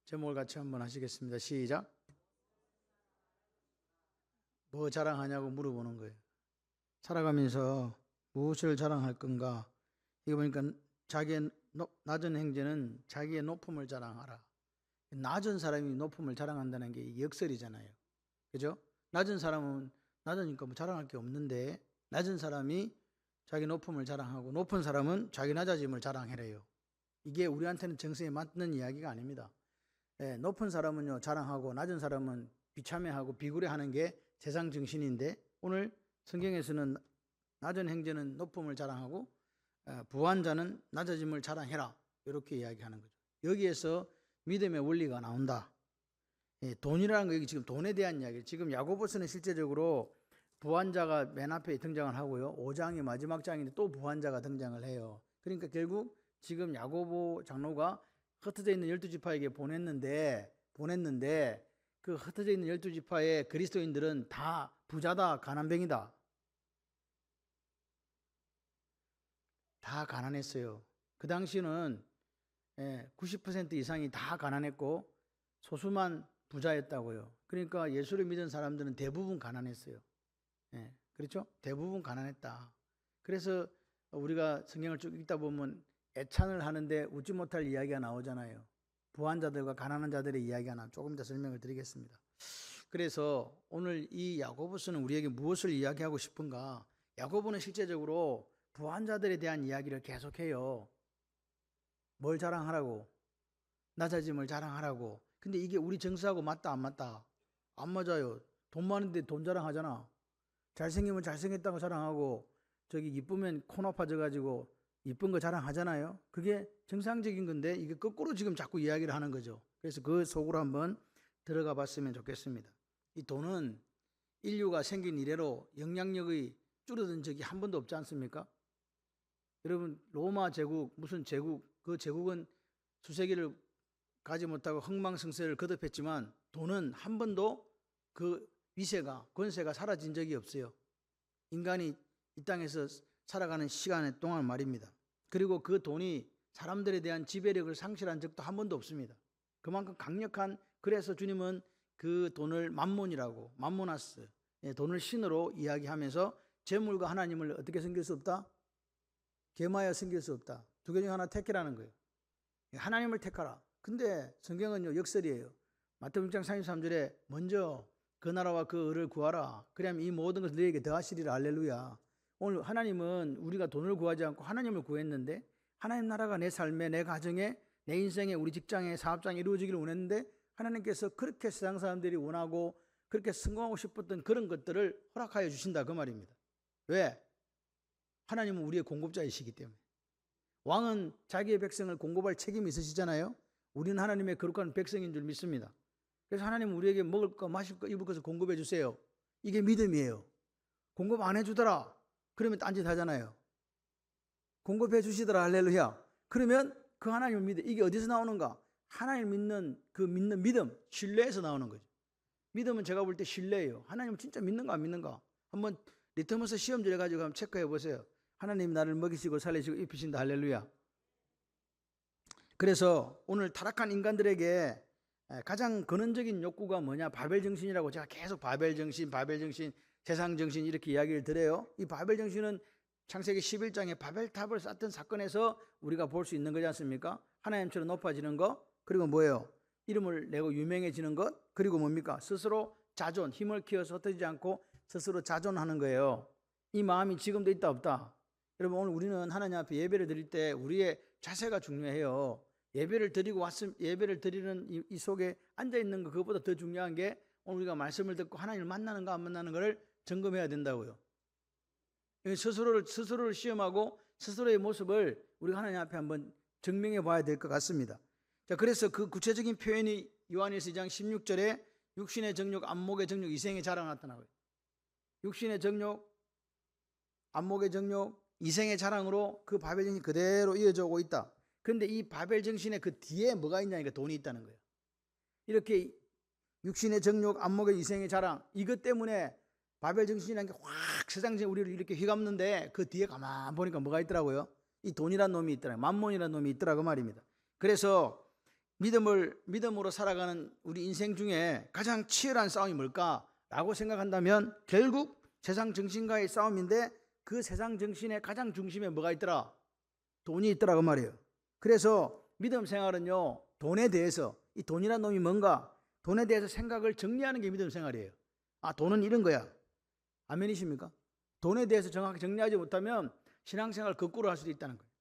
제목을 같이 한번 하시겠습니다. 시작. 뭐 자랑하냐고 물어보는 거예요. 살아가면서 무엇을 자랑할 건가? 이거 보니까 자기의 낮은 행제는 자기의 높음을 자랑하라. 낮은 사람이 높음을 자랑한다는 게 역설이잖아요. 그죠? 낮은 사람은 낮으니까 뭐 자랑할 게 없는데 낮은 사람이 자기 높음을 자랑하고 높은 사람은 자기 낮아짐을 자랑해래요. 이게 우리한테는 정서에 맞는 이야기가 아닙니다. 높은 사람은요 자랑하고 낮은 사람은 비참해하고 비굴해하는 게 세상 정신인데 오늘 성경에서는 낮은 행제는 높음을 자랑하고 부한 자는 낮아짐을 자랑해라 이렇게 이야기하는 거죠. 여기에서 믿음의 원리가 나온다. 돈이라는 거 여기 지금 돈에 대한 이야기. 지금 야고보서는 실제적으로 부한 자가 맨 앞에 등장을 하고요. 5장이 마지막 장인데 또 부한 자가 등장을 해요. 그러니까 결국 지금 야고보 장로가 흩어져 있는 12지파에게 보냈는데 그 흩어져 있는 12지파의 그리스도인들은 다 부자다, 가난뱅이다. 다 가난했어요. 그 당시는 90% 이상이 다 가난했고 소수만 부자였다고요. 그러니까 예수를 믿은 사람들은 대부분 가난했어요. 그렇죠? 대부분 가난했다. 그래서 우리가 성경을 쭉 읽다 보면 애찬을 하는데 웃지 못할 이야기가 나오잖아요. 부한 자들과 가난한 자들의 이야기가 나오면 조금 더 설명을 드리겠습니다. 그래서 오늘 이 야고보서는 우리에게 무엇을 이야기하고 싶은가? 야고보는 실제적으로 부한 자들에 대한 이야기를 계속해요. 뭘 자랑하라고? 낮아짐을 자랑하라고. 근데 이게 우리 정서하고 맞다 안 맞다? 안 맞아요. 돈 많은데 돈 자랑하잖아. 잘생기면 잘생겼다고 자랑하고 저기 이쁘면 코 높아져가지고 이쁜 거 자랑하잖아요. 그게 정상적인 건데 이게 거꾸로 지금 자꾸 이야기를 하는 거죠. 그래서 그 속으로 한번 들어가 봤으면 좋겠습니다. 이 돈은 인류가 생긴 이래로 영향력이 줄어든 적이 한 번도 없지 않습니까? 여러분 로마 제국 무슨 제국 그 제국은 수세기를 가지 못하고 흥망성쇠를 거듭했지만 돈은 한 번도 그 위세가 권세가 사라진 적이 없어요. 인간이 이 땅에서 살아가는 시간 동안 말입니다. 그리고 그 돈이 사람들에 대한 지배력을 상실한 적도 한 번도 없습니다. 그만큼 강력한 그래서 주님은 그 돈을 만몬이라고 만모나스 돈을 신으로 이야기하면서 재물과 하나님을 어떻게 섬길 수 없다? 겸하여 섬길 수 없다. 두 개 중 하나 택해라는 거예요. 하나님을 택하라. 근데 성경은요 역설이에요. 마태복음 6장 33절에 먼저 그 나라와 그 의를 구하라. 그러면 이 모든 것을 너에게 더하시리라. 할렐루야. 오늘 하나님은 우리가 돈을 구하지 않고 하나님을 구했는데 하나님 나라가 내 삶에 내 가정에 내 인생에 우리 직장에 사업장에 이루어지기를 원했는데 하나님께서 그렇게 세상 사람들이 원하고 그렇게 성공하고 싶었던 그런 것들을 허락하여 주신다 그 말입니다. 왜? 하나님은 우리의 공급자이시기 때문에. 왕은 자기의 백성을 공급할 책임이 있으시잖아요. 우리는 하나님의 거룩한 백성인 줄 믿습니다. 그래서 하나님은 우리에게 먹을 거 마실 거 입을 것을 공급해 주세요. 이게 믿음이에요. 공급 안 해주더라 그러면 딴짓 하잖아요. 공급해 주시더라. 할렐루야. 그러면 그 하나님을 믿어. 이게 어디서 나오는가? 하나님을 믿는 그 믿는 믿음, 신뢰에서 나오는 거죠. 믿음은 제가 볼 때 신뢰예요. 하나님을 진짜 믿는가 안 믿는가? 한번 리터머스 시험지를 가지고 한번 체크해 보세요. 하나님 나를 먹이시고 살리시고 입히신다. 할렐루야. 그래서 오늘 타락한 인간들에게 가장 근원적인 욕구가 뭐냐? 바벨정신이라고 제가 계속 바벨정신, 세상정신 이렇게 이야기를 드려요. 이 바벨정신은 창세기 11장에 바벨탑을 쌓던 사건에서 우리가 볼 수 있는 거지 않습니까? 하나님처럼 높아지는 것, 그리고 뭐예요? 이름을 내고 유명해지는 것, 그리고 뭡니까? 스스로 자존, 힘을 키워서 흩어지지 않고 스스로 자존하는 거예요. 이 마음이 지금도 있다 없다? 여러분 오늘 우리는 하나님 앞에 예배를 드릴 때 우리의 자세가 중요해요. 예배를 드리는 이 속에 앉아있는 거 그것보다 더 중요한 게 오늘 우리가 말씀을 듣고 하나님을 만나는가 안 만나는 것을 점검해야 된다고요. 스스로를 시험하고 스스로의 모습을 우리가 하나님 앞에 한번 증명해 봐야 될 것 같습니다. 자, 그래서 그 구체적인 표현이 요한일서 2장 16절에 육신의 정욕, 안목의 정욕, 이생의 자랑 나타나고요. 육신의 정욕, 안목의 정욕, 이생의 자랑으로 그 바벨 정신이 그대로 이어져 오고 있다. 그런데 이 바벨 정신의 그 뒤에 뭐가 있냐니까 돈이 있다는 거예요. 이렇게 육신의 정욕, 안목의 이생의 자랑 이것 때문에 바벨 정신이라는 게 확 세상에 우리를 이렇게 휘감는데 그 뒤에 가만 보니까 뭐가 있더라고요. 이 돈이란 놈이 있더라고요. 만몬이란 놈이 있더라고 말입니다. 그래서 믿음으로 살아가는 우리 인생 중에 가장 치열한 싸움이 뭘까라고 생각한다면 결국 세상 정신과의 싸움인데, 그 세상 정신의 가장 중심에 뭐가 있더라? 돈이 있더라고 말이에요. 그래서 믿음 생활은요, 돈에 대해서, 이 돈이란 놈이 뭔가, 돈에 대해서 생각을 정리하는 게 믿음 생활이에요. 아, 돈은 이런 거야. 아멘이십니까? 돈에 대해서 정확히 정리하지 못하면 신앙생활 거꾸로 할 수도 있다는 거예요.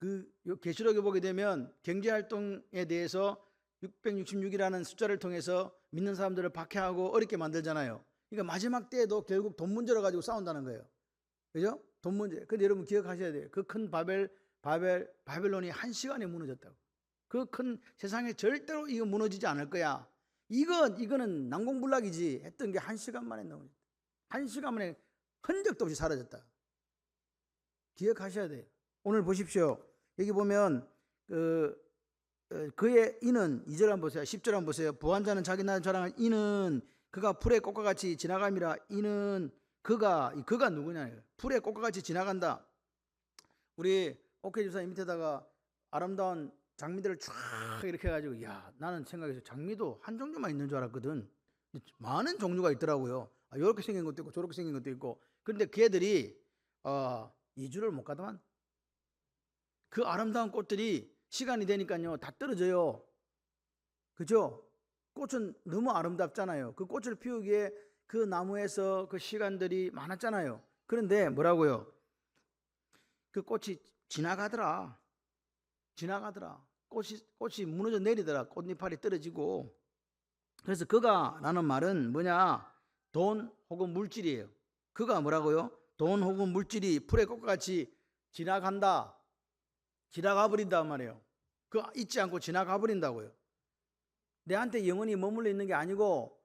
그 계시록에 보게 되면 경제활동에 대해서 666이라는 숫자를 통해서 믿는 사람들을 박해하고 어렵게 만들잖아요. 그러니까 마지막 때에도 결국 돈 문제로 가지고 싸운다는 거예요. 그죠? 돈 문제. 근데 여러분 기억하셔야 돼요. 그 큰 바벨론이 한 시간에 무너졌다고. 그 큰 세상에 절대로 이거 무너지지 않을 거야. 이거는 난공불락이지 했던 게 한 시간 만에 나오죠. 한 시간 만에 흔적도 없이 사라졌다. 기억하셔야 돼요. 오늘 보십시오. 여기 보면 그의 이는 2절 한번 보세요. 10절 한번 보세요. 부한자는 자기 나를 자랑할 이는 그가 풀의 꽃과 같이 지나감이라. 이는 그가 누구냐? 풀의 꽃과 같이 지나간다. 우리 오케이 집사님 밑에다가 아름다운 장미들을 쫙 이렇게 해가지고, 야, 나는 생각해서 장미도 한 종류만 있는 줄 알았거든. 많은 종류가 있더라고요. 이렇게 생긴 것도 있고 저렇게 생긴 것도 있고. 그런데 걔들이 2주를 못 가더만. 그 아름다운 꽃들이 시간이 되니까요 다 떨어져요. 그죠? 꽃은 너무 아름답잖아요. 그 꽃을 피우기에 그 나무에서 그 시간들이 많았잖아요. 그런데 뭐라고요? 그 꽃이 지나가더라. 꽃이 무너져 내리더라. 꽃잎알이 떨어지고. 그래서 그가 라는 말은 뭐냐? 돈 혹은 물질이에요. 그가 뭐라고요? 돈 혹은 물질이 풀의 꽃과 같이 지나간다. 지나가 버린단 말이에요. 그 잊지 않고 지나가 버린다고요. 내한테 영원히 머물러 있는 게 아니고,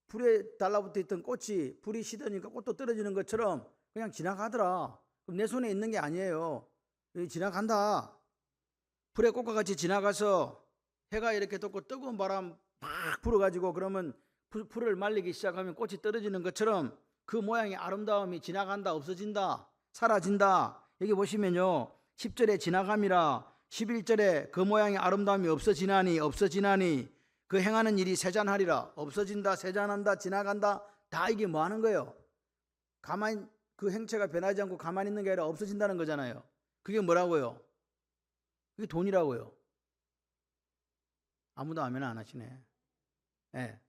불에 달라붙어 있던 꽃이 불이 시드니까 꽃도 떨어지는 것처럼 그냥 지나가더라. 그럼 내 손에 있는 게 아니에요. 지나간다. 불의 꽃과 같이 지나가서 해가 이렇게 돋고 뜨거운 바람 막 불어가지고 그러면 풀을 말리기 시작하면 꽃이 떨어지는 것처럼 그 모양의 아름다움이 지나간다, 없어진다, 사라진다. 여기 보시면요 10절에 지나감이라, 11절에 그 모양의 아름다움이 없어지나니 그 행하는 일이 세잔하리라. 없어진다, 세잔한다, 지나간다, 다 이게 뭐 하는 거예요? 가만히 그 행체가 변하지 않고 가만히 있는 게 아니라 없어진다는 거잖아요. 그게 뭐라고요? 그게 돈이라고요. 아무도 아멘 안 하시네. 네.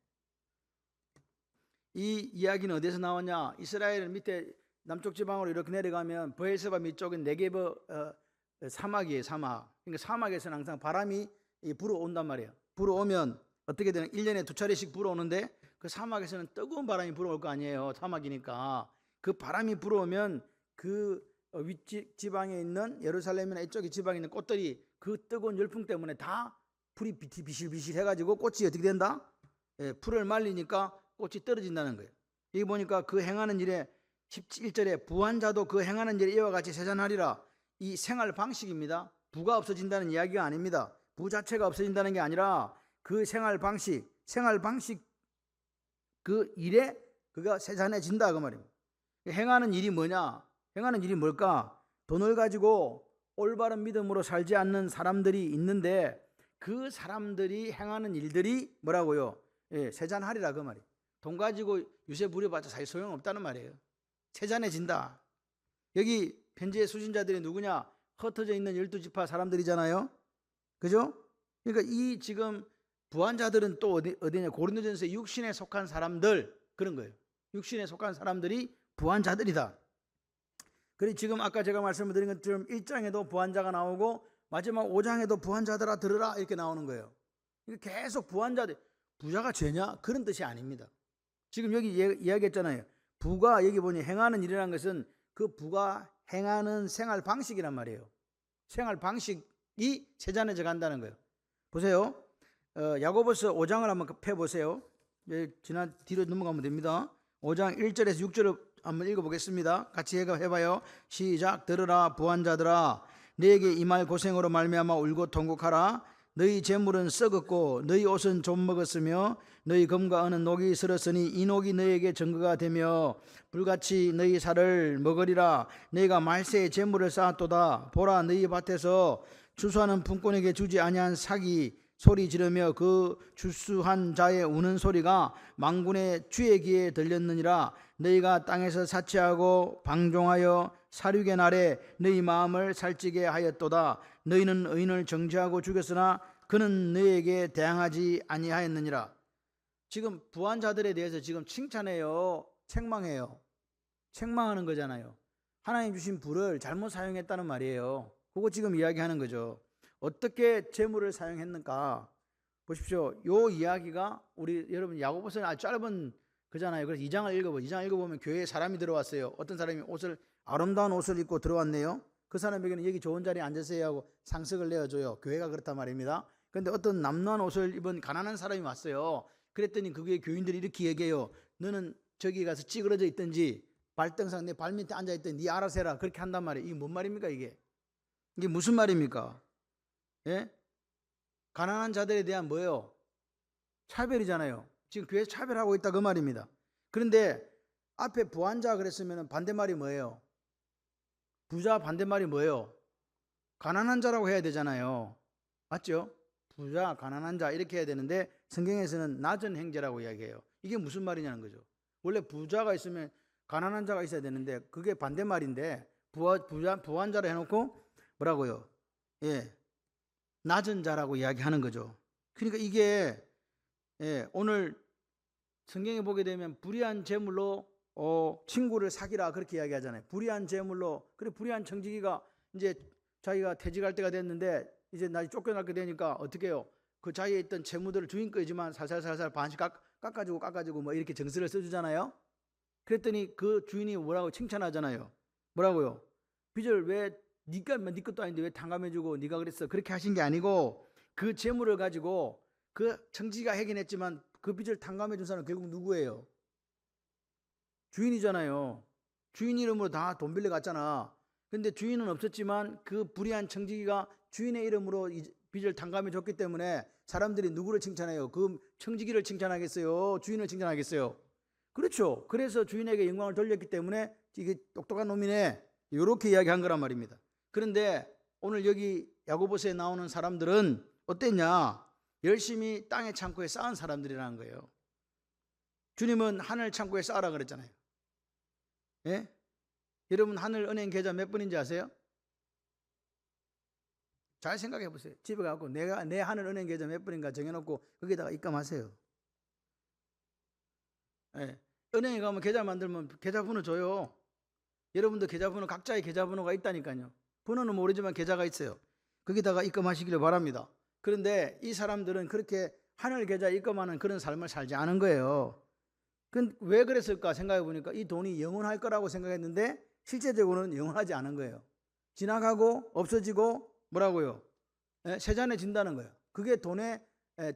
이 이야기는 어디서 나왔냐? 이스라엘 밑에 남쪽 지방으로 이렇게 내려가면 브엘세바 밑쪽은 네게브 사막이에요. 사막. 그러니까 사막에서는 항상 바람이 불어온단 말이에요. 불어오면 어떻게 되는? 1년에 2차례씩 불어오는데 그 사막에서는 뜨거운 바람이 불어올 거 아니에요. 사막이니까. 그 바람이 불어오면 그 윗지방에 있는 예루살렘이나 이쪽에 지방에 있는 꽃들이 그 뜨거운 열풍 때문에 다 풀이 비실비실 해가지고 꽃이 어떻게 된다? 풀을 말리니까 꽃이 떨어진다는 거예요. 여기 보니까 그 행하는 일에 11절에 부한 자도 그 행하는 일에 이와 같이 세잔하리라. 이 생활 방식입니다. 부가 없어진다는 이야기가 아닙니다. 부 자체가 없어진다는 게 아니라 그 생활 방식 그 일에 그가 세잔해진다 그 말입니다. 행하는 일이 뭐냐? 행하는 일이 뭘까? 돈을 가지고 올바른 믿음으로 살지 않는 사람들이 있는데 그 사람들이 행하는 일들이 뭐라고요? 세잔하리라 그 말이에요. 돈 가지고 유세 부려봤자 사실 소용없다는 말이에요. 세잔해진다. 여기 편지의 수신자들이 누구냐? 흩어져 있는 12지파 사람들이잖아요. 그죠? 그러니까 이 지금 부한자들은 또 어디냐? 고린도전서에 육신에 속한 사람들, 그런 거예요. 육신에 속한 사람들이 부한자들이다. 그리고 지금 아까 제가 말씀을 드린 것처럼 1장에도 부한자가 나오고 마지막 5장에도 부한자들아 들으라 이렇게 나오는 거예요. 계속 부한자들, 부자가 죄냐? 그런 뜻이 아닙니다. 지금 여기 이야기했잖아요. 부가 여기 보니 행하는 일이라는 것은 그 부가 행하는 생활 방식이란 말이에요. 생활 방식이 세잔해져 간다는 거예요. 보세요. 야고보서 5장을 한번 펴보세요. 뒤로 넘어가면 됩니다. 5장 1절에서 6절을 한번 읽어보겠습니다. 같이 해봐요. 시작. 들으라 부한자들아, 너에게 이 말 고생으로 말미암아 울고 통곡하라. 너희 재물은 썩었고 너희 옷은 좀 먹었으며 너희 금과 은은 녹이 슬었으니 이 녹이 너희에게 증거가 되며 불같이 너희 살을 먹으리라. 너희가 말세에 재물을 쌓았도다. 보라, 너희 밭에서 추수하는 분권에게 주지 아니한 삭이 소리 지르며 그 주수한 자의 우는 소리가 만군의 주의 귀에 들렸느니라. 너희가 땅에서 사치하고 방종하여 살육의 날에 너희 마음을 살찌게 하였도다. 너희는 의인을 정죄하고 죽였으나 그는 너희에게 대항하지 아니하였느니라. 지금 부한 자들에 대해서 지금 칭찬해요, 책망해요? 책망하는 거잖아요. 하나님 주신 부를 잘못 사용했다는 말이에요. 그거 지금 이야기하는 거죠. 어떻게 재물을 사용했는가 보십시오. 요 이야기가 우리 여러분 야고보서는 아주 짧은 그잖아요. 그래서 2장을 읽어보죠. 2장 읽어보면 교회에 사람이 들어왔어요. 어떤 사람이 아름다운 옷을 입고 들어왔네요. 그 사람에게는 여기 좋은 자리에 앉으세요 하고 상석을 내어줘요. 교회가 그렇단 말입니다. 그런데 어떤 남루한 옷을 입은 가난한 사람이 왔어요. 그랬더니 그게 교인들이 이렇게 얘기해요. 너는 저기 가서 찌그러져 있든지 발등상 내 발밑에 앉아있든지 네 알아서 해라. 그렇게 한단 말이에요. 이게 뭔 말입니까 이게? 이게 무슨 말입니까? 예? 가난한 자들에 대한 뭐예요? 차별이잖아요. 지금 교회에서 차별하고 있다 그 말입니다. 그런데 앞에 부한자 그랬으면 반대말이 뭐예요? 부자 반대말이 뭐예요? 가난한 자라고 해야 되잖아요. 맞죠? 부자, 가난한 자 이렇게 해야 되는데 성경에서는 낮은 행제라고 이야기해요. 이게 무슨 말이냐는 거죠. 원래 부자가 있으면 가난한 자가 있어야 되는데 그게 반대말인데 부한 자로 해놓고 뭐라고요? 예, 낮은 자라고 이야기하는 거죠. 그러니까 이게 오늘 성경에 보게 되면 불의한 재물로 친구를 사귀라 그렇게 이야기하잖아요. 불의한 재물로. 그래 불의한 청지기가 이제 자기가 퇴직할 때가 됐는데 이제 나중에 쫓겨나게 되니까 어떻게 해요? 그 자기에 있던 채무들을 주인 거지만 살살살살 반씩 깎아주고 뭐 이렇게 정서를 써주잖아요. 그랬더니 그 주인이 뭐라고 칭찬하잖아요. 뭐라고요? 빚을 왜 네가 네 것도 아닌데 왜 탕감해주고 네가 그랬어? 그렇게 하신 게 아니고 그 재물을 가지고 그 청지기가 해긴 했지만 그 빚을 탕감해준 사람은 결국 누구예요? 주인이잖아요. 주인 이름으로 다 돈 빌려갔잖아. 근데 주인은 없었지만 그 불의한 청지기가 주인의 이름으로 빚을 탕감해 줬기 때문에 사람들이 누구를 칭찬해요? 그 청지기를 칭찬하겠어요? 주인을 칭찬하겠어요? 그렇죠. 그래서 주인에게 영광을 돌렸기 때문에 이게 똑똑한 놈이네 이렇게 이야기한 거란 말입니다. 그런데 오늘 여기 야고보서에 나오는 사람들은 어땠냐? 열심히 땅의 창고에 쌓은 사람들이라는 거예요. 주님은 하늘 창고에 쌓으라 그랬잖아요. 예? 여러분 하늘 은행 계좌 몇 번인지 아세요? 잘 생각해 보세요. 집에 가고 내가 내 하늘 은행 계좌 몇 번인가 정해놓고 거기다가 입금하세요. 예. 은행에 가면 계좌 만들면 계좌번호 줘요. 여러분도 계좌번호 각자의 계좌번호가 있다니까요. 번호는 모르지만 계좌가 있어요. 거기다가 입금하시기를 바랍니다. 그런데 이 사람들은 그렇게 하늘 계좌에 입금하는 그런 삶을 살지 않은 거예요. 왜 그랬을까 생각해 보니까 이 돈이 영원할 거라고 생각했는데 실제적으로는 영원하지 않은 거예요. 지나가고 없어지고 뭐라고요? 세잔해진다는 거예요. 그게 돈의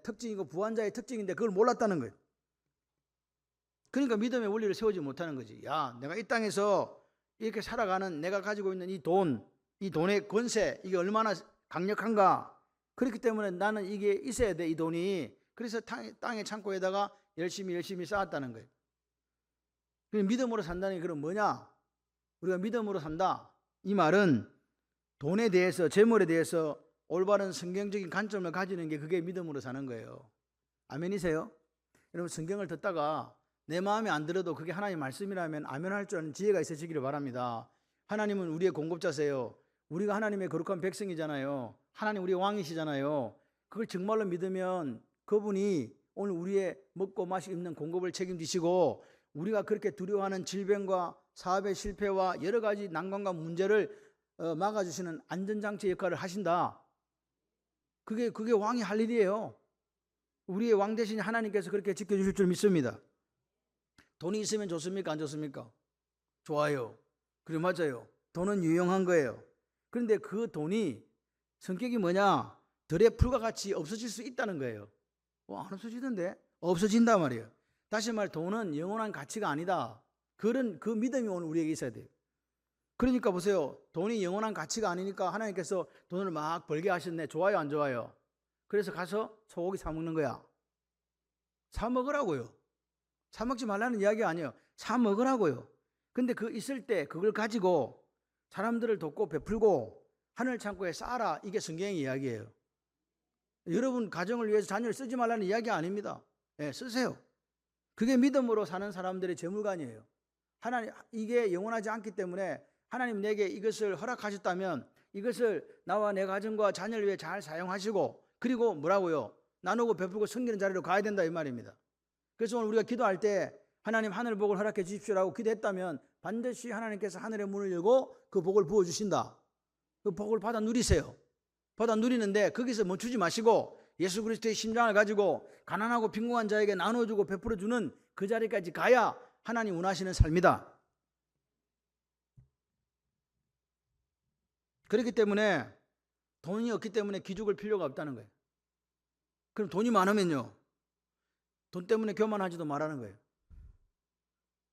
특징이고 부한자의 특징인데 그걸 몰랐다는 거예요. 그러니까 믿음의 원리를 세우지 못하는 거지. 야, 내가 이 땅에서 이렇게 살아가는 내가 가지고 있는 이 돈의 권세 이게 얼마나 강력한가. 그렇기 때문에 나는 이게 있어야 돼, 이 돈이. 그래서 땅의 창고에다가 열심히 쌓았다는 거예요. 그럼 믿음으로 산다는 게 그럼 뭐냐? 우리가 믿음으로 산다. 이 말은 돈에 대해서, 재물에 대해서 올바른 성경적인 관점을 가지는 게 그게 믿음으로 사는 거예요. 아멘이세요? 여러분 성경을 듣다가 내 마음에 안 들어도 그게 하나님의 말씀이라면 아멘할 줄 아는 지혜가 있으시기를 바랍니다. 하나님은 우리의 공급자세요. 우리가 하나님의 거룩한 백성이잖아요. 하나님 우리의 왕이시잖아요. 그걸 정말로 믿으면 그분이 오늘 우리의 먹고 마시고 입는 공급을 책임지시고 우리가 그렇게 두려워하는 질병과 사업의 실패와 여러 가지 난관과 문제를 막아주시는 안전장치 역할을 하신다. 그게 왕이 할 일이에요. 우리의 왕 대신 하나님께서 그렇게 지켜주실 줄 믿습니다. 돈이 있으면 좋습니까? 안 좋습니까? 좋아요. 그래 맞아요. 돈은 유용한 거예요. 그런데 그 돈이 성격이 뭐냐? 들의 풀과 같이 없어질 수 있다는 거예요. 안 없어지던데? 없어진단 말이에요. 다시 말 돈은 영원한 가치가 아니다. 그런 그 믿음이 오늘 우리에게 있어야 돼요. 그러니까 보세요. 돈이 영원한 가치가 아니니까 하나님께서 돈을 막 벌게 하셨네. 좋아요, 안 좋아요? 그래서 가서 소고기 사 먹는 거야. 사 먹으라고요. 사 먹지 말라는 이야기가 아니에요. 사 먹으라고요. 근데 그 있을 때 그걸 가지고 사람들을 돕고 베풀고 하늘 창고에 쌓아라. 이게 성경의 이야기예요. 여러분 가정을 위해서 자녀를 쓰지 말라는 이야기 아닙니다. 예, 쓰세요. 그게 믿음으로 사는 사람들의 재물관이에요. 하나님, 이게 영원하지 않기 때문에 하나님 내게 이것을 허락하셨다면 이것을 나와 내 가정과 자녀를 위해 잘 사용하시고, 그리고 뭐라고요? 나누고 베풀고 섬기는 자리로 가야 된다 이 말입니다. 그래서 오늘 우리가 기도할 때 하나님 하늘 복을 허락해 주십시오라고 기도했다면 반드시 하나님께서 하늘의 문을 열고 그 복을 부어주신다. 그 복을 받아 누리세요. 받아 누리는데 거기서 멈추지 마시고 예수 그리스도의 심장을 가지고 가난하고 빈곤한 자에게 나눠주고 베풀어주는 그 자리까지 가야 하나님 원하시는 삶이다. 그렇기 때문에 돈이 없기 때문에 기죽을 필요가 없다는 거예요. 그럼 돈이 많으면요, 돈 때문에 교만하지도 말하는 거예요.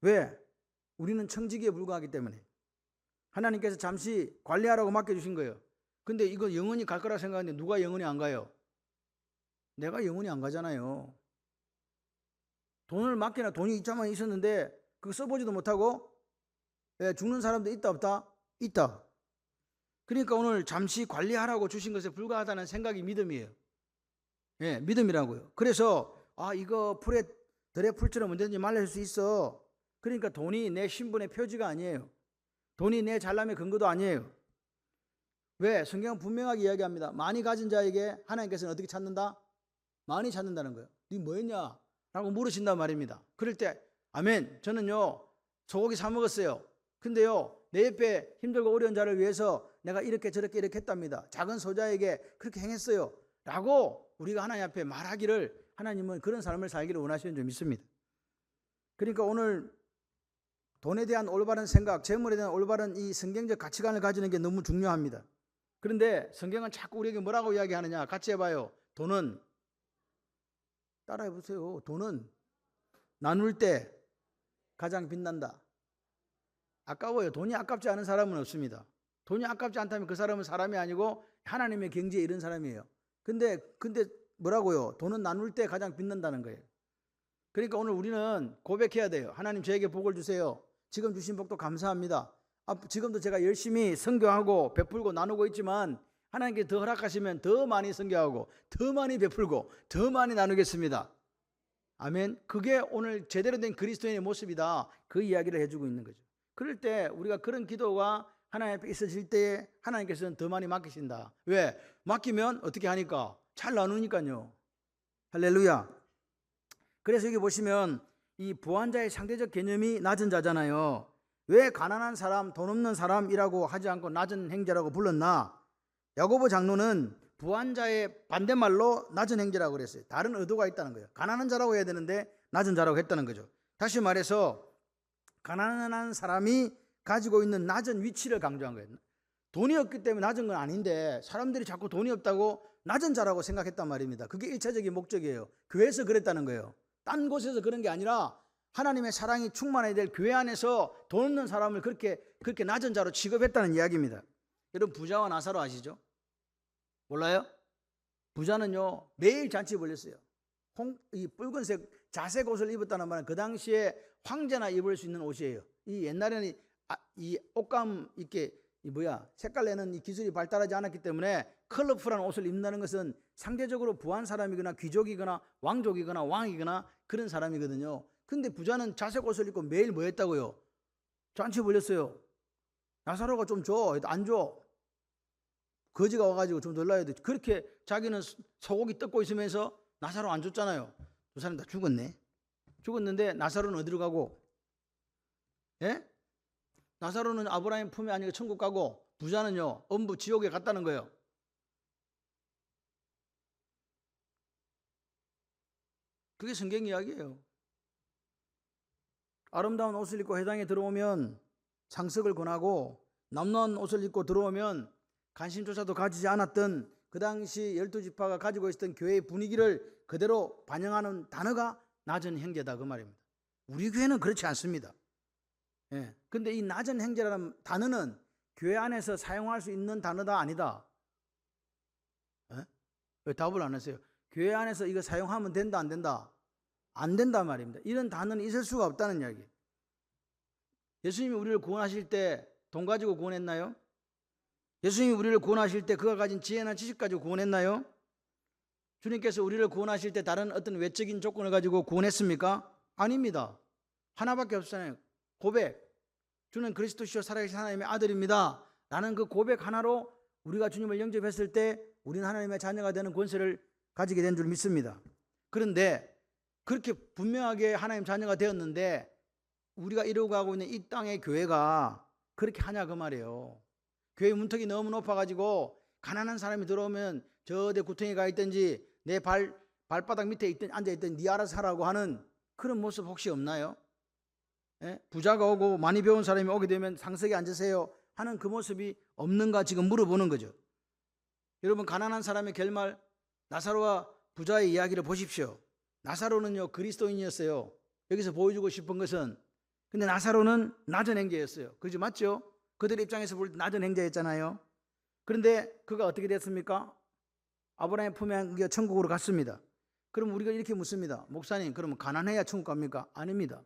왜? 우리는 청지기에 불과하기 때문에. 하나님께서 잠시 관리하라고 맡겨주신 거예요. 근데 이거 영원히 갈 거라 생각하는데 누가 영원히 안 가요? 내가 영원히 안 가잖아요. 돈을 맡기나 돈이 있자만 있었는데 그거 써보지도 못하고 죽는 사람도 있다 없다? 있다. 그러니까 오늘 잠시 관리하라고 주신 것에 불과하다는 생각이 믿음이에요. 예, 믿음이라고요. 그래서 이거 들에 풀처럼 언제든지 말릴 수 있어. 그러니까 돈이 내 신분의 표지가 아니에요. 돈이 내 잘남의 근거도 아니에요. 왜? 성경은 분명하게 이야기합니다. 많이 가진 자에게 하나님께서는 어떻게 찾는다? 많이 찾는다는 거예요. 네 뭐 했냐? 라고 물으신단 말입니다. 그럴 때 아멘, 저는요 소고기 사 먹었어요. 근데요 내 옆에 힘들고 어려운 자를 위해서 내가 이렇게 저렇게 이렇게 했답니다. 작은 소자에게 그렇게 행했어요 라고 우리가 하나님 앞에 말하기를, 하나님은 그런 삶을 살기를 원하시는 줄 믿습니다. 그러니까 오늘 돈에 대한 올바른 생각, 재물에 대한 올바른 이 성경적 가치관을 가지는 게 너무 중요합니다. 그런데 성경은 자꾸 우리에게 뭐라고 이야기하느냐? 같이 해봐요. 돈은, 따라해보세요. 돈은 나눌 때 가장 빛난다. 아까워요. 돈이 아깝지 않은 사람은 없습니다. 돈이 아깝지 않다면 그 사람은 사람이 아니고 하나님의 경지에 이른 사람이에요. 근데 뭐라고요? 돈은 나눌 때 가장 빛난다는 거예요. 그러니까 오늘 우리는 고백해야 돼요. 하나님 저에게 복을 주세요. 지금 주신 복도 감사합니다. 지금도 제가 열심히 선교하고 베풀고 나누고 있지만 하나님께 더 허락하시면 더 많이 선교하고 더 많이 베풀고 더 많이 나누겠습니다. 아멘. 그게 오늘 제대로 된 그리스도인의 모습이다. 그 이야기를 해주고 있는 거죠. 그럴 때 우리가 그런 기도가 하나님 앞에 있어질 때 하나님께서는 더 많이 맡기신다. 왜? 맡기면 어떻게 하니까? 잘 나누니까요. 할렐루야. 그래서 여기 보시면 이 부한 자의 상대적 개념이 낮은 자잖아요. 왜 가난한 사람, 돈 없는 사람이라고 하지 않고 낮은 행자라고 불렀나? 야고보 장로는 부한 자의 반대말로 낮은 행자라고 그랬어요. 다른 의도가 있다는 거예요. 가난한 자라고 해야 되는데 낮은 자라고 했다는 거죠. 다시 말해서 가난한 사람이 가지고 있는 낮은 위치를 강조한 거예요. 돈이 없기 때문에 낮은 건 아닌데 사람들이 자꾸 돈이 없다고 낮은 자라고 생각했단 말입니다. 그게 1차적인 목적이에요. 교회에서 그랬다는 거예요. 딴 곳에서 그런 게 아니라 하나님의 사랑이 충만해야 될 교회 안에서 돈 없는 사람을 그렇게 낮은 자로 취급했다는 이야기입니다. 여러분 부자와 나사로 아시죠? 몰라요? 부자는요 매일 잔치 벌렸어요. 이 붉은색 자색 옷을 입었다는 말은 그 당시에 황제나 입을 수 있는 옷이에요. 이 옛날에는 이 옷감 이렇게 색깔 내는 이 기술이 발달하지 않았기 때문에 컬러풀한 옷을 입는다는 것은 상대적으로 부한 사람이거나 귀족이거나 왕족이거나 왕이거나 그런 사람이거든요. 근데 부자는 자색 옷을 입고 매일 뭐 했다고요? 잔치 벌렸어요. 나사로가 좀 줘. 안 줘. 거지가 와가지고 좀 놀라야 돼. 그렇게 자기는 소고기 뜯고 있으면서 나사로 안 줬잖아요. 두 사람 다 죽었네. 죽었는데 나사로는 어디로 가고? 예? 나사로는 아브라함 품에 아니고 천국 가고 부자는요 엄부 지옥에 갔다는 거예요. 그게 성경 이야기예요. 아름다운 옷을 입고 회당에 들어오면 상석을 권하고 남루한 옷을 입고 들어오면 관심조차도 가지지 않았던 그 당시 12지파가 가지고 있었던 교회의 분위기를 그대로 반영하는 단어가 낮은 형제다 그 말입니다. 우리 교회는 그렇지 않습니다. 예. 근데 이 낮은 형제라는 단어는 교회 안에서 사용할 수 있는 단어다 아니다? 예? 왜 답을 안 하세요? 교회 안에서 이거 사용하면 된다 안 된다? 안 된다 말입니다. 이런 단어는 있을 수가 없다는 이야기. 예수님이 우리를 구원하실 때 돈 가지고 구원했나요? 예수님이 우리를 구원하실 때 그가 가진 지혜나 지식 가지고 구원했나요? 주님께서 우리를 구원하실 때 다른 어떤 외적인 조건을 가지고 구원했습니까? 아닙니다. 하나밖에 없잖아요. 고백. 주는 그리스도시요 살아계신 하나님의 아들입니다. 라는 그 고백 하나로 우리가 주님을 영접했을 때 우리는 하나님의 자녀가 되는 권세를 가지게 된 줄 믿습니다. 그런데 그렇게 분명하게 하나님 자녀가 되었는데 우리가 이루고 가고 있는 이 땅의 교회가 그렇게 하냐 그 말이에요. 교회 문턱이 너무 높아가지고 가난한 사람이 들어오면 저 내 구덩이에 가 있든지 내 발바닥 밑에 앉아있든 네 알아서 하라고 하는 그런 모습 혹시 없나요? 예? 부자가 오고 많이 배운 사람이 오게 되면 상석에 앉으세요 하는 그 모습이 없는가 지금 물어보는 거죠. 여러분, 가난한 사람의 결말, 나사로와 부자의 이야기를 보십시오. 나사로는요 그리스도인이었어요. 여기서 보여주고 싶은 것은, 근데 나사로는 낮은 행자였어요. 그죠? 맞죠? 그들 입장에서 볼 때 낮은 행자였잖아요. 그런데 그가 어떻게 됐습니까? 아브라함의 품에 안겨 천국으로 갔습니다. 그럼 우리가 이렇게 묻습니다. 목사님, 그러면 가난해야 천국 갑니까? 아닙니다.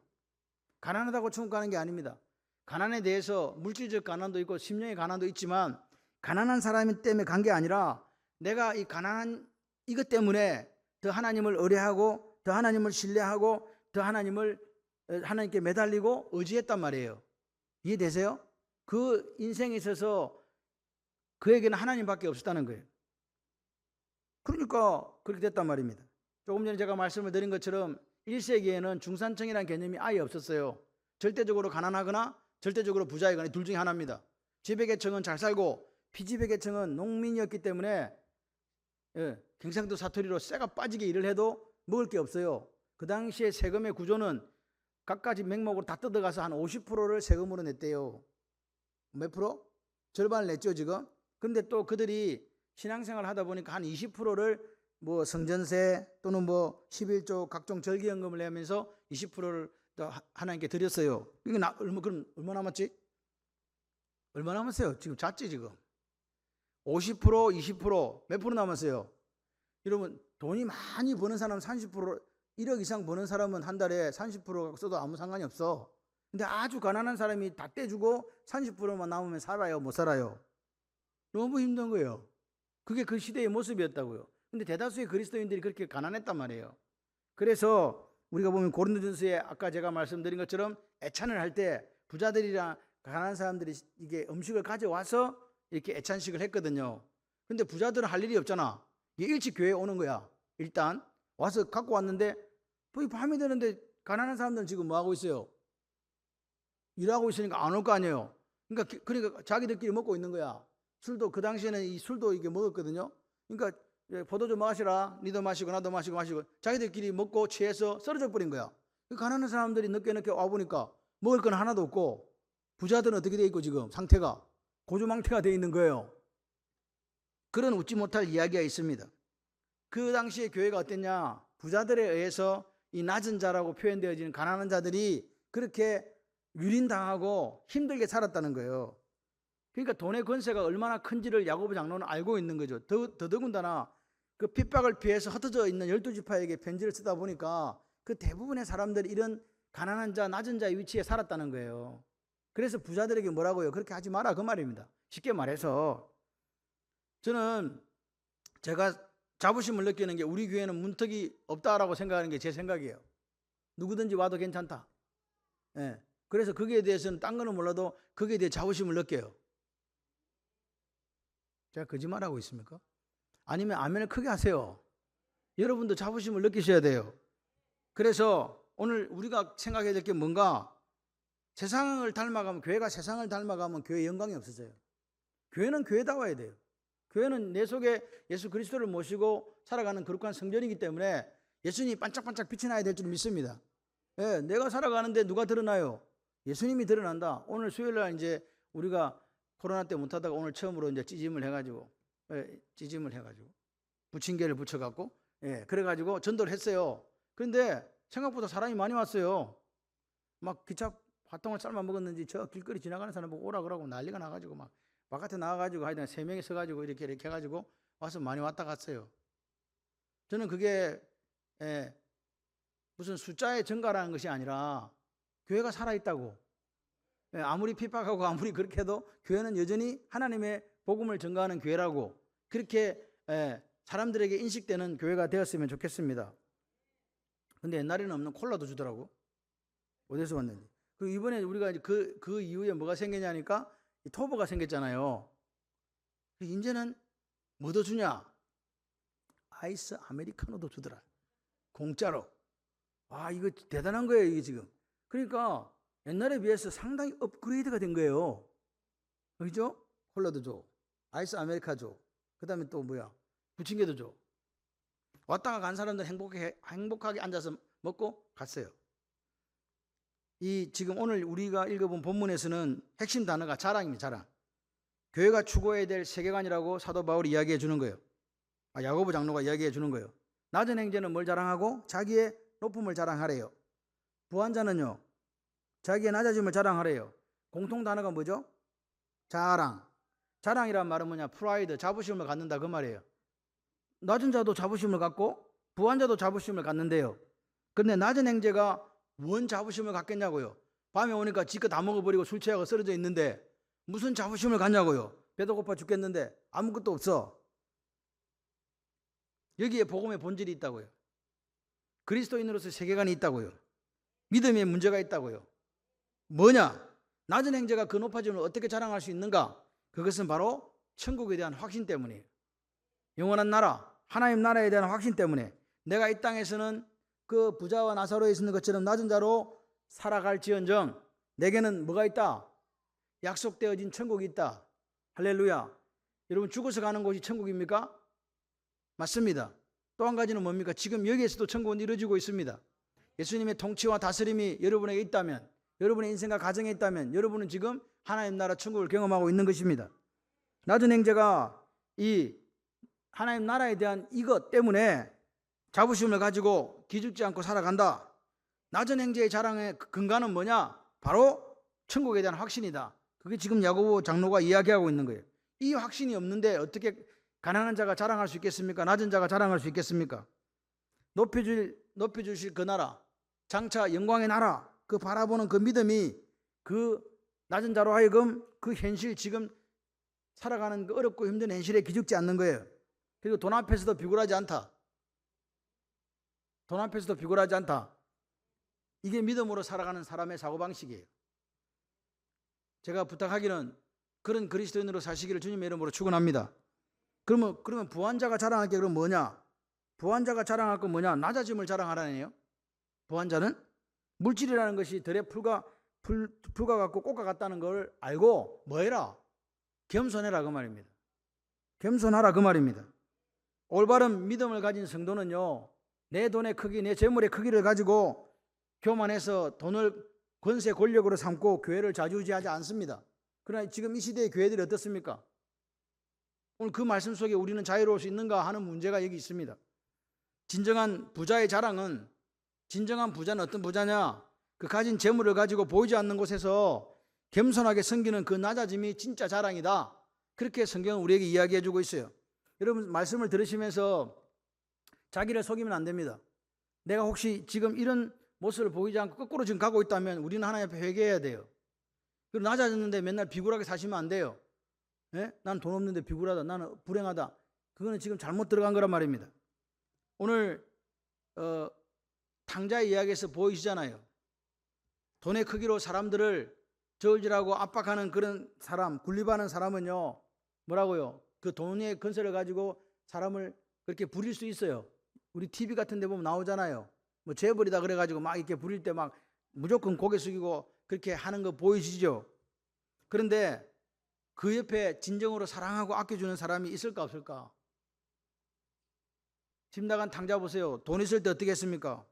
가난하다고 천국 가는 게 아닙니다. 가난에 대해서 물질적 가난도 있고 심령의 가난도 있지만, 가난한 사람 때문에 간 게 아니라 내가 이 가난한 이것 때문에 더 하나님을 의뢰하고 더 하나님을 신뢰하고 더 하나님께 매달리고 의지했단 말이에요. 이해되세요? 그 인생에 있어서 그에게는 하나님밖에 없었다는 거예요. 그러니까 그렇게 됐단 말입니다. 조금 전에 제가 말씀을 드린 것처럼 1세기에는 중산층이라는 개념이 아예 없었어요. 절대적으로 가난하거나 절대적으로 부자이거나 둘 중에 하나입니다. 지배계층은 잘 살고 피지배계층은 농민이었기 때문에 경상도 사투리로 쇠가 빠지게 일을 해도 먹을 게 없어요. 그 당시에 세금의 구조는 각가지 명목으로 다 뜯어가서 한 50%를 세금으로 냈대요. 몇 프로? 절반을 냈죠 지금. 그런데 또 그들이 신앙생활을 하다 보니까 한 20%를 뭐 성전세 또는 뭐 11조 각종 절기연금을 내면서 20%를 하나님께 드렸어요. 그럼 얼마 남았지? 얼마 남았어요? 지금 잤지 지금. 50%, 20%, 몇 프로 남았어요? 여러분, 돈이 많이 버는 사람은 30%, 1억 이상 버는 사람은 한 달에 30% 써도 아무 상관이 없어. 근데 아주 가난한 사람이 다 떼주고 30%만 남으면 살아요? 못 살아요? 너무 힘든 거예요. 그게 그 시대의 모습이었다고요. 근데 대다수의 그리스도인들이 그렇게 가난했단 말이에요. 그래서 우리가 보면 고린도전서에 아까 제가 말씀드린 것처럼 애찬을 할 때 부자들이랑 가난한 사람들이 이게 음식을 가져와서 이렇게 애찬식을 했거든요. 근데 부자들은 할 일이 없잖아. 일찍 교회에 오는 거야. 일단 와서 갖고 왔는데 밤이 되는데 가난한 사람들은 지금 뭐 하고 있어요? 일하고 있으니까 안 올 거 아니에요. 그러니까 자기들끼리 먹고 있는 거야. 술도 그 당시에는 이 술도 이게 먹었거든요. 그러니까 포도 좀 마시라. 니도 마시고 나도 마시고 자기들끼리 먹고 취해서 쓰러져 버린 거야. 가난한 사람들이 늦게 와보니까 먹을 건 하나도 없고, 부자들은 어떻게 돼 있고 지금 상태가 고조망태가 돼 있는 거예요. 그런 웃지 못할 이야기가 있습니다. 그 당시에 교회가 어땠냐? 부자들에 의해서 이 낮은 자라고 표현되어지는 가난한 자들이 그렇게 유린당하고 힘들게 살았다는 거예요. 그러니까 돈의 권세가 얼마나 큰지를 야고보 장로는 알고 있는 거죠. 더더군다나 그 핍박을 피해서 흩어져 있는 12지파에게 편지를 쓰다 보니까 그 대부분의 사람들이 이런 가난한 자, 낮은 자의 위치에 살았다는 거예요. 그래서 부자들에게 뭐라고요? 그렇게 하지 마라 그 말입니다. 쉽게 말해서 저는 제가 자부심을 느끼는 게 우리 교회는 문턱이 없다라고 생각하는 게 제 생각이에요. 누구든지 와도 괜찮다. 그래서 거기에 대해서는 딴 거는 몰라도 거기에 대해 자부심을 느껴요. 제가 거짓말하고 있습니까? 아니면 아멘을 크게 하세요. 여러분도 자부심을 느끼셔야 돼요. 그래서 오늘 우리가 생각해야 될 게 뭔가, 세상을 닮아가면, 교회가 세상을 닮아가면 교회에 영광이 없어져요. 교회는 교회다워야 돼요. 교회는 내 속에 예수 그리스도를 모시고 살아가는 거룩한 성전이기 때문에 예수님이 반짝반짝 빛이 나야 될 줄 믿습니다. 내가 살아가는데 누가 드러나요? 예수님이 드러난다. 오늘 수요일날 이제 우리가 코로나 때 못하다가 오늘 처음으로 이제 찌짐을 해가지고 부침개를 붙여갖고 그래가지고 전도를 했어요. 그런데 생각보다 사람이 많이 왔어요. 막 기차 화통을 삶아 먹었는지 저 길거리 지나가는 사람 보고 오라 그러고 난리가 나가지고 막 바깥에 나와가지고 하여튼 3명이 서가지고 이렇게 해가지고 와서 많이 왔다 갔어요. 저는 그게 무슨 숫자의 증가라는 것이 아니라 교회가 살아있다고. 아무리 핍박하고 아무리 그렇게 해도 교회는 여전히 하나님의 복음을 전가하는 교회라고 그렇게 사람들에게 인식되는 교회가 되었으면 좋겠습니다. 근데 옛날에는 없는 콜라도 주더라고. 어디서 왔는지. 그리고 이번에 우리가 그 이후에 뭐가 생겼냐니까 토보가 생겼잖아요. 이제는 뭐 더 주냐? 아이스 아메리카노도 주더라. 공짜로. 와, 이거 대단한 거예요, 이게 지금. 그러니까 옛날에 비해서 상당히 업그레이드가 된 거예요. 그죠? 콜라도 줘. 아이스 아메리카 줘. 그 다음에 또 뭐야? 부침개도 줘. 왔다가 간 사람들 행복하게 앉아서 먹고 갔어요. 이 지금 오늘 우리가 읽어본 본문에서는 핵심 단어가 자랑입니다. 자랑. 교회가 추구해야 될 세계관이라고 사도 바울이 이야기해 주는 거예요. 야고보 장로가 이야기해 주는 거예요. 낮은 행제는 뭘 자랑하고? 자기의 높음을 자랑하래요. 부한자는요, 자기의 낮아짐을 자랑하래요. 공통 단어가 뭐죠? 자랑. 자랑이란 말은 뭐냐? 프라이드, 자부심을 갖는다 그 말이에요. 낮은 자도 자부심을 갖고 부한 자도 자부심을 갖는데요. 그런데 낮은 행제가 뭔 자부심을 갖겠냐고요. 밤에 오니까 지껏 다 먹어버리고 술 취하고 쓰러져 있는데 무슨 자부심을 갖냐고요. 배도 고파 죽겠는데 아무것도 없어. 여기에 복음의 본질이 있다고요. 그리스도인으로서 세계관이 있다고요. 믿음에 문제가 있다고요. 뭐냐? 낮은 행제가 그 높아짐을 어떻게 자랑할 수 있는가? 그것은 바로 천국에 대한 확신 때문이에요. 영원한 나라, 하나님 나라에 대한 확신 때문에 내가 이 땅에서는 그 부자와 나사로에 있는 것처럼 낮은 자로 살아갈지언정 내게는 뭐가 있다? 약속되어진 천국이 있다. 할렐루야. 여러분, 죽어서 가는 곳이 천국입니까? 맞습니다. 또 한 가지는 뭡니까? 지금 여기에서도 천국은 이루어지고 있습니다. 예수님의 통치와 다스림이 여러분에게 있다면, 여러분의 인생과 가정에 있다면 여러분은 지금 하나님 나라 천국을 경험하고 있는 것입니다. 낮은 행제가 이 하나님 나라에 대한 이것 때문에 자부심을 가지고 기죽지 않고 살아간다. 낮은 행제의 자랑의 근간은 뭐냐? 바로 천국에 대한 확신이다. 그게 지금 야고보 장로가 이야기하고 있는 거예요. 이 확신이 없는데 어떻게 가난한 자가 자랑할 수 있겠습니까? 낮은 자가 자랑할 수 있겠습니까? 높여주실 그 나라, 장차 영광의 나라, 그 바라보는 그 믿음이 그 낮은 자로 하여금 그 현실, 지금 살아가는 그 어렵고 힘든 현실에 기죽지 않는 거예요. 그리고 돈 앞에서도 비굴하지 않다. 돈 앞에서도 비굴하지 않다. 이게 믿음으로 살아가는 사람의 사고방식이에요. 제가 부탁하기는 그런 그리스도인으로 사시기를 주님의 이름으로 축원합니다. 그러면 부한자가 자랑할 게 그럼 뭐냐? 부한자가 자랑할 건 뭐냐? 낮아짐을 자랑하라네요. 부한자는 물질이라는 것이 들에 풀과 같고 꽃과 같다는 걸 알고 뭐 해라? 겸손해라 그 말입니다. 겸손하라 그 말입니다. 올바른 믿음을 가진 성도는요, 내 돈의 크기, 내 재물의 크기를 가지고 교만해서 돈을 권세 권력으로 삼고 교회를 좌지우지하지 않습니다. 그러나 지금 이 시대의 교회들이 어떻습니까? 오늘 그 말씀 속에 우리는 자유로울 수 있는가 하는 문제가 여기 있습니다. 진정한 부자의 자랑은, 진정한 부자는 어떤 부자냐? 그 가진 재물을 가지고 보이지 않는 곳에서 겸손하게 섬기는 그 낮아짐이 진짜 자랑이다. 그렇게 성경은 우리에게 이야기해 주고 있어요. 여러분, 말씀을 들으시면서 자기를 속이면 안 됩니다. 내가 혹시 지금 이런 모습을 보이지 않고 거꾸로 지금 가고 있다면 우리는 하나님 앞에 회개해야 돼요. 그리고 낮아졌는데 맨날 비굴하게 사시면 안 돼요. 예? 난 돈 없는데 비굴하다, 나는 불행하다. 그거는 지금 잘못 들어간 거란 말입니다. 오늘 탕자의 이야기에서 보이시잖아요. 돈의 크기로 사람들을 저울질하고 압박하는 그런 사람, 군립하는 사람은요, 뭐라고요? 그 돈의 건설을 가지고 사람을 그렇게 부릴 수 있어요. 우리 TV 같은 데 보면 나오잖아요. 뭐 재벌이다 그래가지고 막 이렇게 부릴 때 막 무조건 고개 숙이고 그렇게 하는 거 보이시죠? 그런데 그 옆에 진정으로 사랑하고 아껴주는 사람이 있을까 없을까? 집 나간 탕자 보세요. 돈 있을 때 어떻게 했습니까?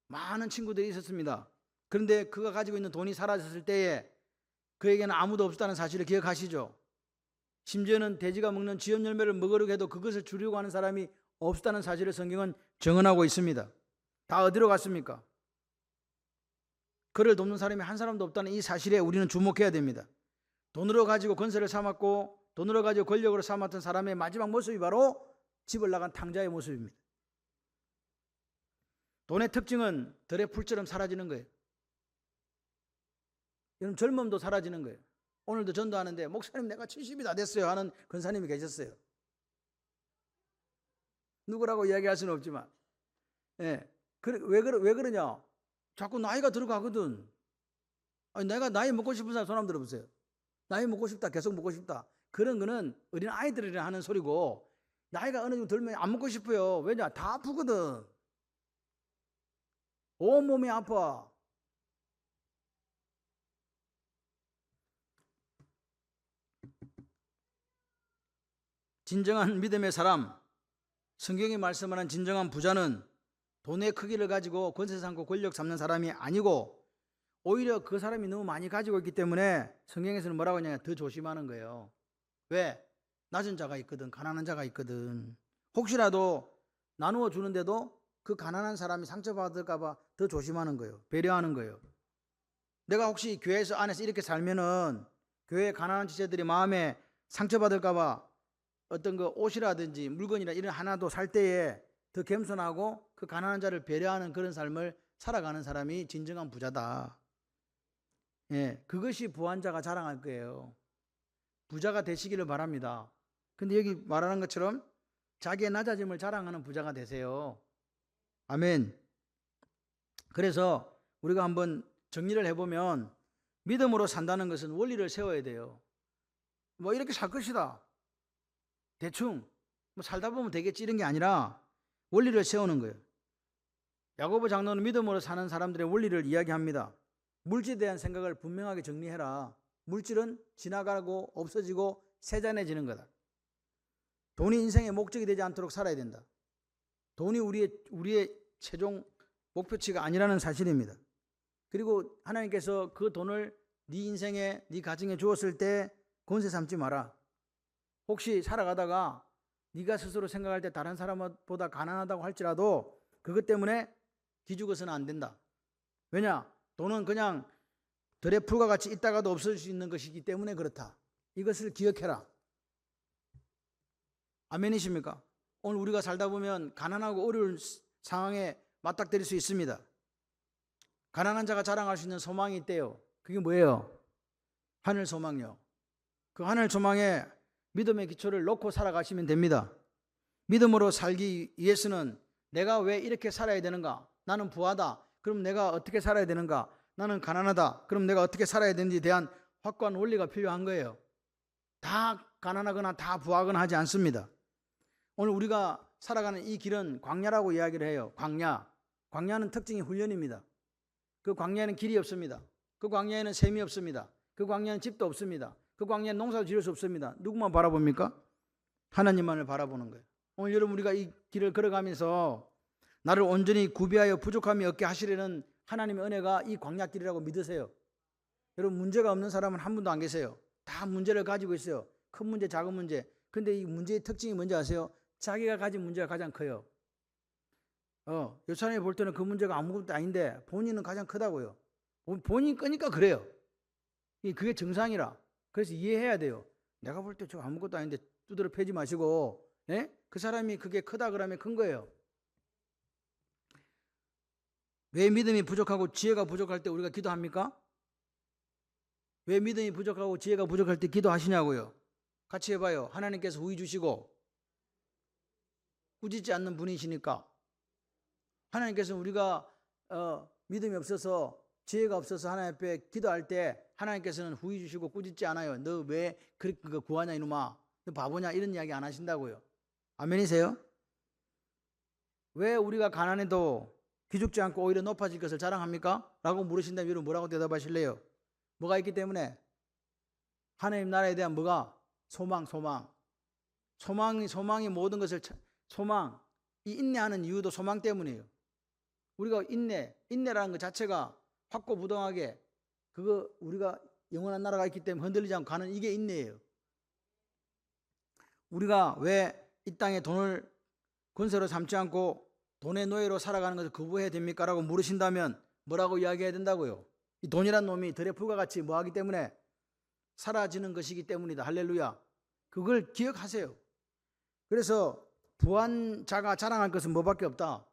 많은 친구들이 있었습니다. 그런데 그가 가지고 있는 돈이 사라졌을 때에 그에게는 아무도 없었다는 사실을 기억하시죠? 심지어는 돼지가 먹는 쥐염 열매를 먹으려고 해도 그것을 주려고 하는 사람이 없었다는 사실을 성경은 증언하고 있습니다. 다 어디로 갔습니까? 그를 돕는 사람이 한 사람도 없다는 이 사실에 우리는 주목해야 됩니다. 돈으로 가지고 건설을 삼았고 돈으로 가지고 권력으로 삼았던 사람의 마지막 모습이 바로 집을 나간 탕자의 모습입니다. 돈의 특징은 들의 풀처럼 사라지는 거예요. 여러분, 젊음도 사라지는 거예요. 오늘도 전도하는데 목사님 내가 70이 다 됐어요 하는 권사님이 계셨어요. 누구라고 이야기할 수는 없지만, 예. 왜 그러냐? 자꾸 나이가 들어가거든. 아니, 내가 나이 먹고 싶은 사람 손 한번 들어보세요. 나이 먹고 싶다, 계속 먹고 싶다. 그런 거는 어린 아이들이랑 하는 소리고, 나이가 어느 정도 들면 안 먹고 싶어요. 왜냐? 다 아프거든. 온몸이 아파. 진정한 믿음의 사람, 성경이 말씀하는 진정한 부자는 돈의 크기를 가지고 권세 삼고 권력 삼는 사람이 아니고, 오히려 그 사람이 너무 많이 가지고 있기 때문에 성경에서는 뭐라고 하냐면 더 조심하는 거예요. 왜? 낮은 자가 있거든, 가난한 자가 있거든. 혹시라도 나누어 주는데도 그 가난한 사람이 상처받을까 봐 더 조심하는 거예요. 배려하는 거예요. 내가 혹시 교회에서 안에서 이렇게 살면은 교회 가난한 지체들이 마음에 상처받을까 봐 어떤 그 옷이라든지 물건이나 이런 하나도 살 때에 더 겸손하고 그 가난한 자를 배려하는 그런 삶을 살아가는 사람이 진정한 부자다. 예, 그것이 부한 자가 자랑할 거예요. 부자가 되시기를 바랍니다. 근데 여기 말하는 것처럼 자기의 낮아짐을 자랑하는 부자가 되세요. 아멘. 그래서 우리가 한번 정리를 해보면 믿음으로 산다는 것은 원리를 세워야 돼요. 뭐 이렇게 살 것이다, 대충 뭐 살다 보면 되겠지, 이런 게 아니라 원리를 세우는 거예요. 야고보 장로는 믿음으로 사는 사람들의 원리를 이야기합니다. 물질에 대한 생각을 분명하게 정리해라. 물질은 지나가고 없어지고 세잔해지는 거다. 돈이 인생의 목적이 되지 않도록 살아야 된다. 돈이 우리의 최종 목표치가 아니라는 사실입니다. 그리고 하나님께서 그 돈을 네 인생에, 네 가정에 주었을 때 권세 삼지 마라. 혹시 살아가다가 네가 스스로 생각할 때 다른 사람보다 가난하다고 할지라도 그것 때문에 기죽어서는 안 된다. 왜냐? 돈은 그냥 들의 풀과 같이 있다가도 없어질 수 있는 것이기 때문에 그렇다. 이것을 기억해라. 아멘이십니까? 오늘 우리가 살다 보면 가난하고 어려운 상황에 맞닥뜨릴 수 있습니다. 가난한 자가 자랑할 수 있는 소망이 있대요. 그게 뭐예요? 하늘 소망이요. 그 하늘 소망에 믿음의 기초를 놓고 살아가시면 됩니다. 믿음으로 살기 위해서는 내가 왜 이렇게 살아야 되는가? 나는 부하다. 그럼 내가 어떻게 살아야 되는가? 나는 가난하다. 그럼 내가 어떻게 살아야 되는지에 대한 확고한 원리가 필요한 거예요. 다 가난하거나 다 부하거나 하지 않습니다. 오늘 우리가 살아가는 이 길은 광야라고 이야기를 해요. 광야는 특징이 훈련입니다. 그 광야에는 길이 없습니다. 그 광야에는 샘이 없습니다. 그 광야에는 집도 없습니다. 그 광야에는 농사도 지을 수 없습니다. 누구만 바라봅니까? 하나님만을 바라보는 거예요. 오늘 여러분, 우리가 이 길을 걸어가면서 나를 온전히 구비하여 부족함이 없게 하시려는 하나님의 은혜가 이 광야길이라고 믿으세요. 여러분, 문제가 없는 사람은 한 분도 안 계세요. 다 문제를 가지고 있어요. 큰 문제, 작은 문제. 근데 이 문제의 특징이 뭔지 아세요? 자기가 가진 문제가 가장 커요. 요 사람이 볼 때는 그 문제가 아무것도 아닌데 본인은 가장 크다고요. 본인이 끄니까 그래요. 그게 정상이라. 그래서 이해해야 돼요. 내가 볼 때 저 아무것도 아닌데 두드러 패지 마시고, 예? 그 사람이 그게 크다 그러면 큰 거예요. 왜 믿음이 부족하고 지혜가 부족할 때 우리가 기도합니까? 왜 믿음이 부족하고 지혜가 부족할 때 기도하시냐고요. 같이 해봐요. 하나님께서 후히 주시고 꾸짖지 않는 분이시니까. 하나님께서 우리가 믿음이 없어서, 지혜가 없어서 하나님 앞에 기도할 때 하나님께서는 후히 주시고 꾸짖지 않아요. 너 왜 그렇게 구하냐 이놈아, 너 바보냐, 이런 이야기 안 하신다고요. 아멘이세요? 왜 우리가 가난해도 기죽지 않고 오히려 높아질 것을 자랑합니까? 라고 물으신다면 여러분 뭐라고 대답하실래요? 뭐가 있기 때문에? 하나님 나라에 대한 뭐가? 소망이 모든 것을 이 인내하는 이유도 소망 때문이에요. 우리가 인내라는 것 자체가 확고부동하게 우리가 영원한 나라가 있기 때문에 흔들리지 않고 가는, 이게 인내예요. 우리가 왜 이 땅에 돈을 권세로 삼지 않고 돈의 노예로 살아가는 것을 거부해야 됩니까? 라고 물으신다면 뭐라고 이야기해야 된다고요? 이 돈이란 놈이 들의 풀과 같이 뭐하기 때문에? 사라지는 것이기 때문이다. 할렐루야. 그걸 기억하세요. 그래서 부한 자가 자랑할 것은 뭐밖에 없다?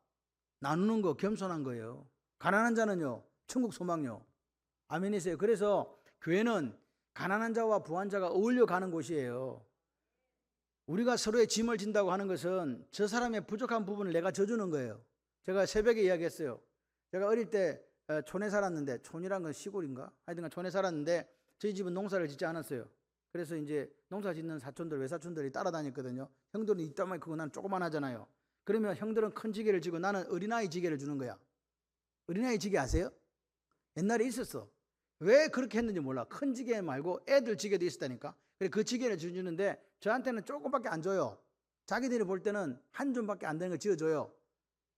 나누는 거, 겸손한 거예요. 가난한 자는요, 천국 소망요. 아멘이세요. 그래서 교회는 가난한 자와 부한 자가 어울려 가는 곳이에요. 우리가 서로의 짐을 진다고 하는 것은 저 사람의 부족한 부분을 내가 져주는 거예요. 제가 새벽에 이야기했어요. 제가 어릴 때 촌에 살았는데, 촌이란 건 시골인가? 하여튼간 촌에 살았는데 저희 집은 농사를 짓지 않았어요. 그래서 이제 농사 짓는 사촌들, 외사촌들이 따라다녔거든요. 형들은 이따만 그거 난 조그만 하잖아요. 그러면 형들은 큰 지게를 지고 나는 어린아이 지게를 주는 거야. 어린아이 지게 아세요? 옛날에 있었어. 왜 그렇게 했는지 몰라. 큰 지게 말고 애들 지게도 있었다니까. 그래 그 지게를 주는데 저한테는 조금밖에 안 줘요. 자기들이 볼 때는 한 줌밖에 안 되는 거 지어줘요.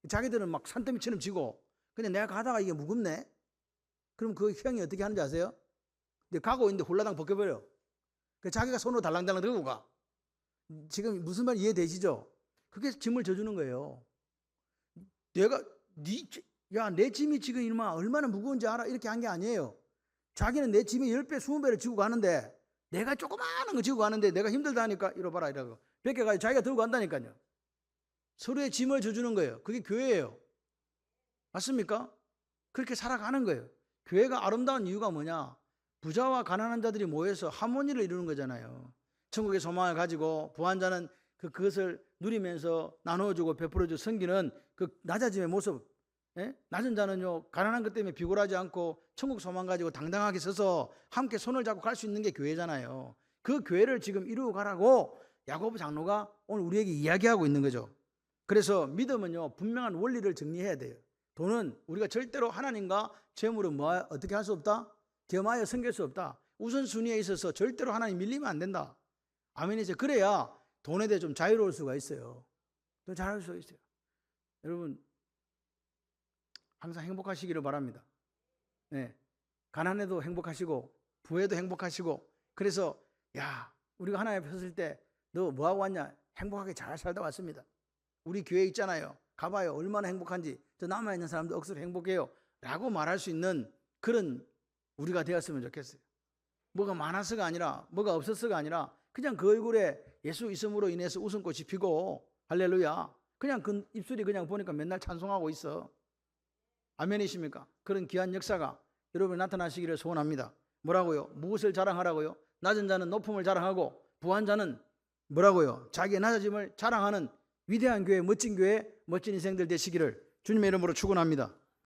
자기들은 막 산더미처럼 지고. 근데 내가 가다가 이게 무겁네. 그럼 그 형이 어떻게 하는지 아세요? 근데 가고 있는데 홀라당 벗겨버려. 자기가 손으로 달랑달랑 들고 가. 지금 무슨 말 이해되시죠? 그게 짐을 져주는 거예요. 내가 내 짐이 지금 이마 얼마나 무거운지 알아? 이렇게 한 게 아니에요. 자기는 내 짐이 10배, 20배를 지고 가는데 내가 조그마한 거 지고 가는데 내가 힘들다 하니까 이러봐라 이러고 뺏겨가지고 자기가 들고 간다니까요. 서로의 짐을 져주는 거예요. 그게 교회예요. 맞습니까? 그렇게 살아가는 거예요. 교회가 아름다운 이유가 뭐냐? 부자와 가난한 자들이 모여서 하모니를 이루는 거잖아요. 천국의 소망을 가지고 부한 자는 그것을 누리면서 나눠주고 베풀어주고 섬기는 그 낮아짐의 모습. 예? 낮은 자는요 가난한 것 때문에 비굴하지 않고 천국 소망 가지고 당당하게 서서 함께 손을 잡고 갈 수 있는 게 교회잖아요. 그 교회를 지금 이루어 가라고 야고보 장로가 오늘 우리에게 이야기하고 있는 거죠. 그래서 믿음은요 분명한 원리를 정리해야 돼요. 돈은 우리가 절대로 하나님과 재물은 어떻게 할 수 없다? 겸하여 섬길 수 없다. 우선순위에 있어서 절대로 하나님 밀리면 안 된다. 아멘이죠. 그래야 돈에 대해 좀 자유로울 수가 있어요. 좀 자유로울 수가 있어요. 여러분 항상 행복하시기를 바랍니다. 네. 가난해도 행복하시고 부해도 행복하시고 그래서 우리가 하나님 앞에 섰을 때 너 뭐하고 왔냐? 행복하게 잘 살다 왔습니다. 우리 교회 있잖아요. 가봐요. 얼마나 행복한지. 저 남아있는 사람도 억수로 행복해요. 라고 말할 수 있는 그런 우리가 되었으면 좋겠어요. 뭐가 많아서가 아니라 뭐가 없어서가 아니라 그냥 그 얼굴에 예수 있음으로 인해서 웃음꽃이 피고 할렐루야. 그냥 그 입술이 그냥 보니까 맨날 찬송하고 있어. 아멘이십니까? 그런 귀한 역사가 여러분 나타나시기를 소원합니다. 뭐라고요? 무엇을 자랑하라고요? 낮은 자는 높음을 자랑하고 부한 자는 뭐라고요? 자기의 낮아짐을 자랑하는 위대한 교회, 멋진 교회, 멋진 인생들 되시기를 주님의 이름으로 축원합니다.